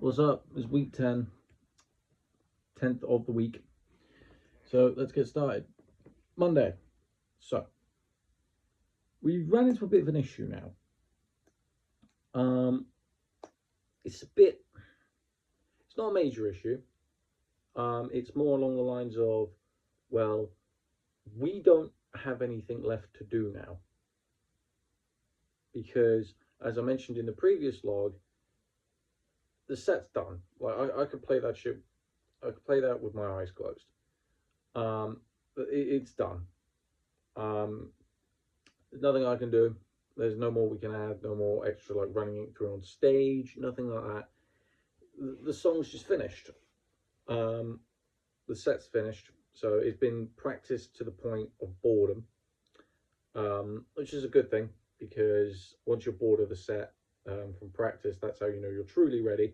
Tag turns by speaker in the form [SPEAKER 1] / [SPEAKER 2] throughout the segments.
[SPEAKER 1] What's up? It's week 10, 10th of the week. So let's get started. Monday. So we've run into a bit of an issue now. It's not a major issue. It's more along the lines of, well, we don't have anything left to do now. Because, as I mentioned in the previous log, the set's done. Like, I could play that shit. I could play that with my eyes closed. It's done. There's nothing I can do. There's no more we can add. No more extra like running it through on stage. Nothing like that. The song's just finished. The set's finished. So it's been practiced to the point of boredom, which is a good thing, because once you're bored of the set from practice, that's how you know you're truly ready.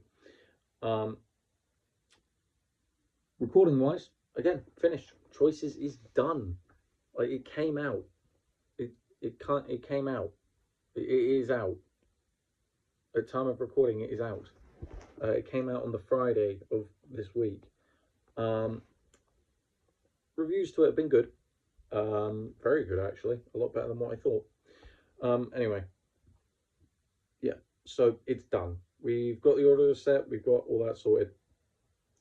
[SPEAKER 1] Recording wise, again, finished. Choices is done. Like, it came out. It came out. It is out. At time of recording, it is out. It came out on the Friday of this week. Reviews to it have been good. Very good, actually. A lot better than what I thought. Anyway. Yeah, so it's done. We've got the order set. We've got all that sorted.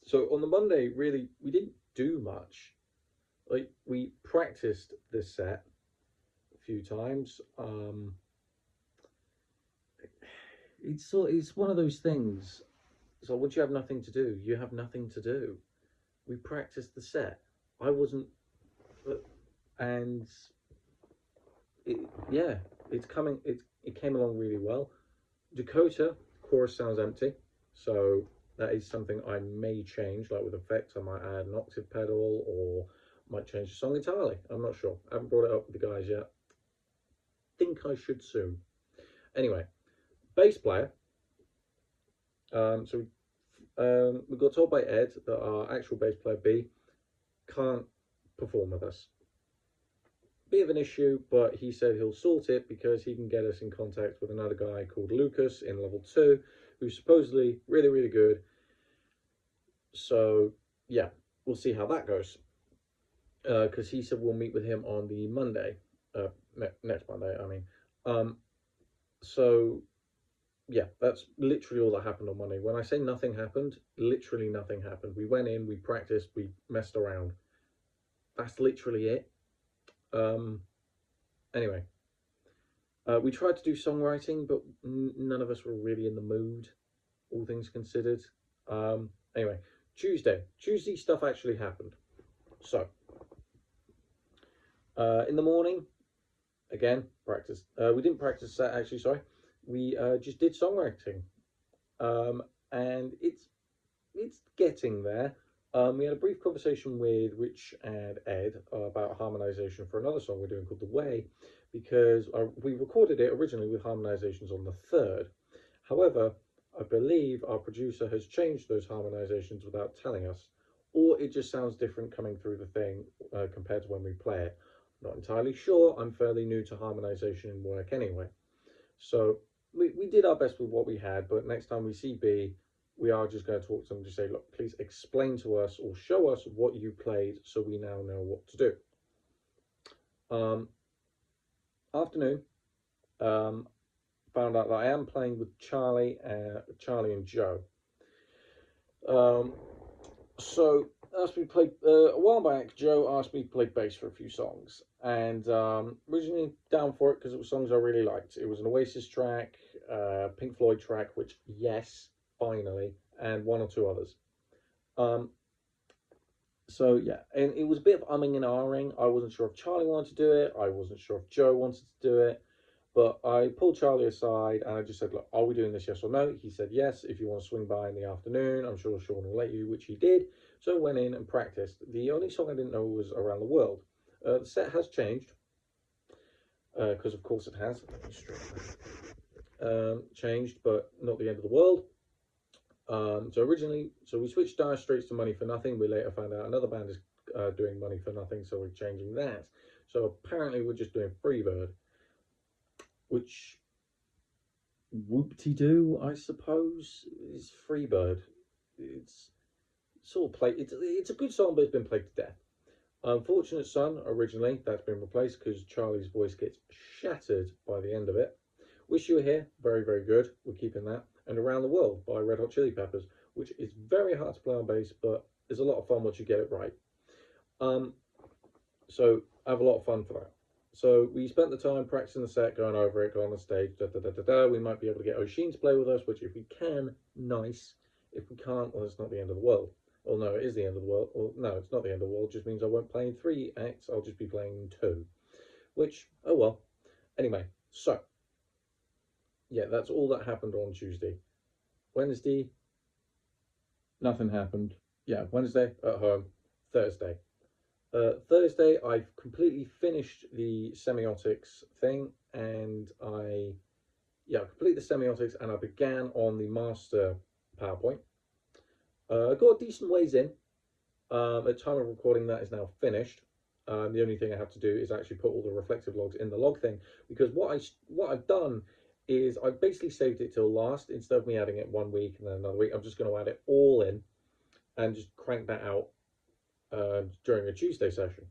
[SPEAKER 1] So on the Monday, really, we didn't do much. Like, we practiced this set a few times. It's one of those things. So once you have nothing to do, you have nothing to do. We practiced the set. I wasn't, and it's coming. It came along really well. Dakota chorus sounds empty, so that is something I may change. Like with effects, I might add an octave pedal, or might change the song entirely. I'm not sure. I haven't brought it up with the guys yet. Think I should soon. Anyway, bass player. We got told by Ed that our actual bass player B can't perform with us. Bit of an issue, but he said he'll sort it because he can get us in contact with another guy called Lucas in level 2, who's supposedly really, really good. So yeah, we'll see how that goes. Because he said we'll meet with him on the Monday, next Monday, I mean. So yeah, that's literally all that happened on Monday. When I say nothing happened, literally nothing happened. We went in, we practiced, we messed around. That's literally it. Anyway, we tried to do songwriting, but none of us were really in the mood, all things considered. Anyway, Tuesday stuff actually happened. So, in the morning, again, practice. We didn't practice that, actually, sorry. We just did songwriting. And it's getting there. We had a brief conversation with Rich and Ed about harmonization for another song we're doing called The Way, because we recorded it originally with harmonizations on the 3rd. However, I believe our producer has changed those harmonizations without telling us, or it just sounds different coming through the thing compared to when we play it. Not entirely sure. I'm fairly new to harmonization in work anyway. So we did our best with what we had, but next time we see B, we are just going to talk to them to say, look, please explain to us or show us what you played so we now know what to do. Afternoon, found out that I am playing with Charlie and Joe. So asked me to play, a while back, Joe asked me to play bass for a few songs, and originally down for it because it was songs I really liked. It was an Oasis track, Pink Floyd track, which, yes, finally, and one or two others. So yeah, and it was a bit of umming and ahhing. I wasn't sure if Charlie wanted to do it. I wasn't sure if Joe wanted to do it. But I pulled Charlie aside and I just said, look, are we doing this, yes or no? He said yes. If you want to swing by in the afternoon, I'm sure Sean will let you, which he did. So I went in and practiced. The only song I didn't know was Around the World. The set has changed, because of course it has. Changed, but not the end of the world. So we switched Dire Straits to Money for Nothing. We later found out another band is doing Money for Nothing, so we're changing that. So apparently we're just doing Freebird, which whoop-de-doo, I suppose, is Freebird. It's sort of played. It's a good song, but it's been played to death. Unfortunate Son, originally, that's been replaced because Charlie's voice gets shattered by the end of it. Wish You Were Here, very, very good. We're keeping that. And Around the World by Red Hot Chili Peppers, which is very hard to play on bass, but is a lot of fun once you get it right. Um, so I have a lot of fun for that. So we spent the time practicing the set, going over it, going on stage, da da da da da. We might be able to get Oshin to play with us, which if we can, nice. If we can't, well, it's not the end of the world. Well, no, it is the end of the world. Well, no, it's not the end of the world. It just means I won't play in 3 acts. I'll just be playing 2. Which, oh well. Anyway, so yeah, that's all that happened on Tuesday. Wednesday, nothing happened. Yeah, Wednesday at home. Thursday. Thursday, I've completely finished the semiotics thing, and I completed the semiotics, and I began on the master PowerPoint. I got a decent ways in. At time of recording, that is now finished. The only thing I have to do is actually put all the reflective logs in the log thing, because what I've done is I've basically saved it till last instead of me adding it 1 week and then another week. I'm just going to add it all in and just crank that out during a Tuesday session,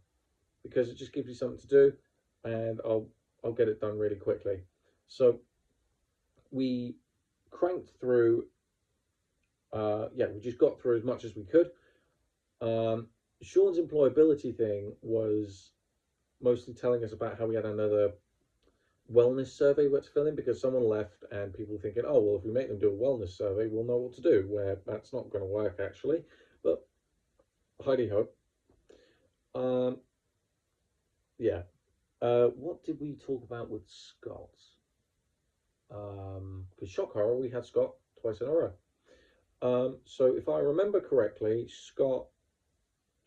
[SPEAKER 1] because it just gives you something to do, and I'll get it done really quickly. So we cranked through. We just got through as much as we could. Sean's employability thing was mostly telling us about how we had another wellness survey we had to fill in because someone left, and people thinking, oh, well, if we make them do a wellness survey, we'll know what to do, where that's not going to work actually, but highly hope. Yeah. What did we talk about with Scott? Because shock horror, we had Scott twice in a row. So if I remember correctly, Scott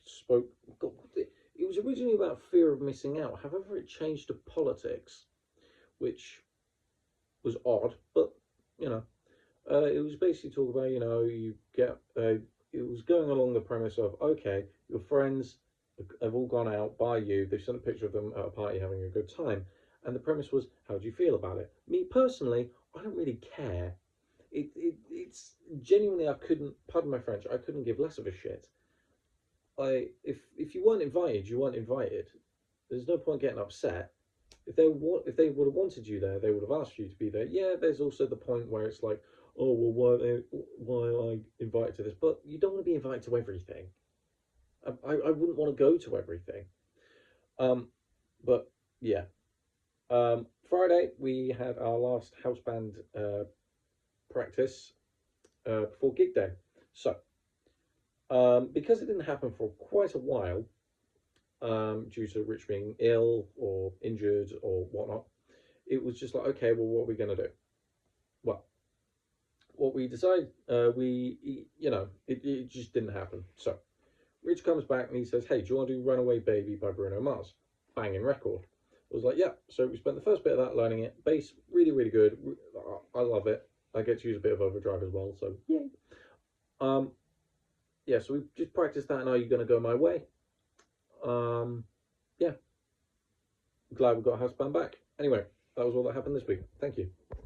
[SPEAKER 1] spoke. God, it was originally about fear of missing out. However, it changed to politics, which was odd, but you know, it was basically talking about, you get. It was going along the premise of, okay, your friends have all gone out by you. They've sent a picture of them at a party having a good time, and the premise was, how do you feel about it? Me personally, I don't really care. It's genuinely, I couldn't, pardon my French, I couldn't give less of a shit. If you weren't invited, you weren't invited. There's no point getting upset. If they would have wanted you there, they would have asked you to be there. Yeah, there's also the point where it's like, oh well, why am I invited to this? But you don't want to be invited to everything. I wouldn't want to go to everything. But yeah. Friday we had our last house band practice before gig day. So because it didn't happen for quite a while, due to Rich being ill or injured or whatnot, it was just like, okay, well, what are we going to do? Well, what we decided, it just didn't happen. So Rich comes back and he says, hey, do you want to do Runaway Baby by Bruno Mars? Banging record. I was like, yeah. So we spent the first bit of that learning it. Bass, really, really good. I love it. I get to use a bit of overdrive as well, so yay. Yeah, so we just practiced that, and Are You Gonna Go My Way? Yeah. Glad we got house band back. Anyway, that was all that happened this week. Thank you.